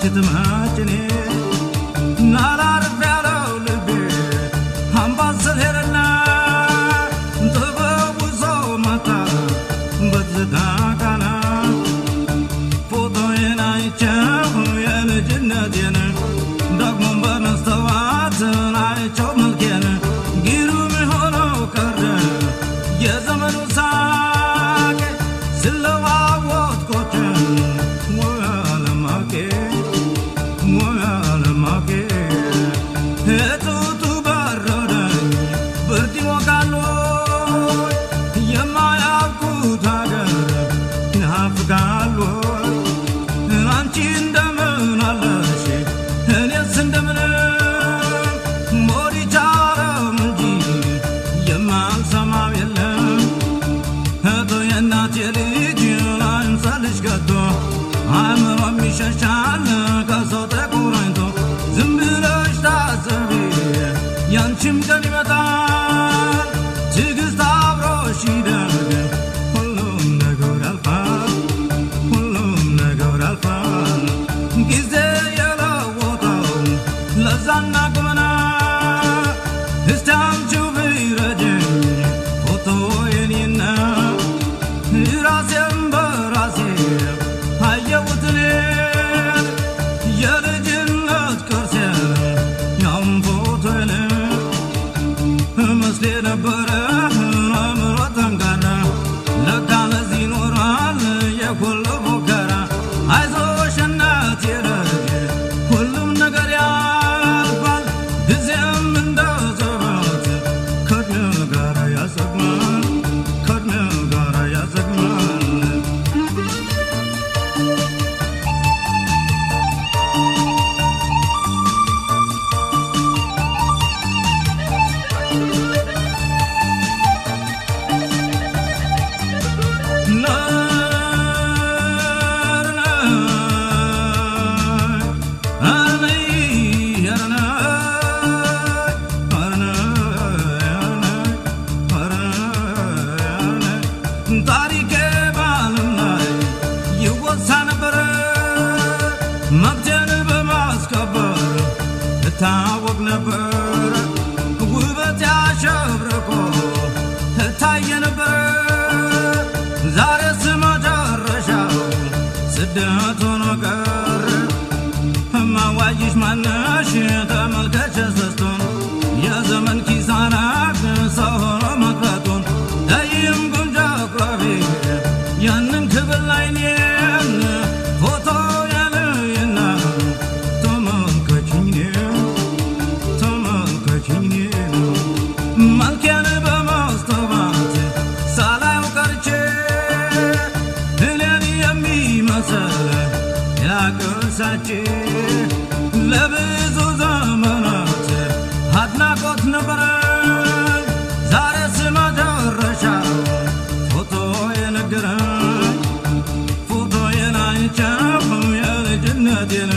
تتماجني نعرف على قلبي هم بصهرنا طبب وصومتا بتداكنا فوضوين عيشاو يا الجنة دينا دقم بنستوات عيشاو ملكينا قيرو مهونو كرد يا زمن وساك سلوا عوض كوتن Yanchim kalimatan tigist avroshida kullum nagur alfa gizde yala woto lazanna kumana istam chuviraje foto yenina irasem barase hayawutne yalejinat korse yam foto ne مسلنا برا مراتن كنا لكان زينوران يا كل بكرة عايزوشنا تيرجع كلهم نقر يا بال دزيم من دزرات كرنا قارا يا زمان كرنا قارا يا زمان ታወቅ ነበር ውበት ያሸብርቆ ታየ ነበር ዛሬስ መጨረሻው ስደት ሆኖ ቀረ ማዋይሽ ማነሽ ተመልከች ሰስቶን የዘመን ኪሳራ ሰው ሆኖ መቅረቱን ዳይም ጉንጃ አቅራቢ ያንን ክብል ላይኔን ፎቶ ያለይና መልኬን በማስተባት ሳላየው ቀርቼ እኔን የሚመስል ያቅርሳቼ ለብዙ ዘመናት አድናቆት ነበረ ዛሬስ መጨረሻው ፎቶ የነገረኝ ፎቶ የናይቻው የልጅነቴን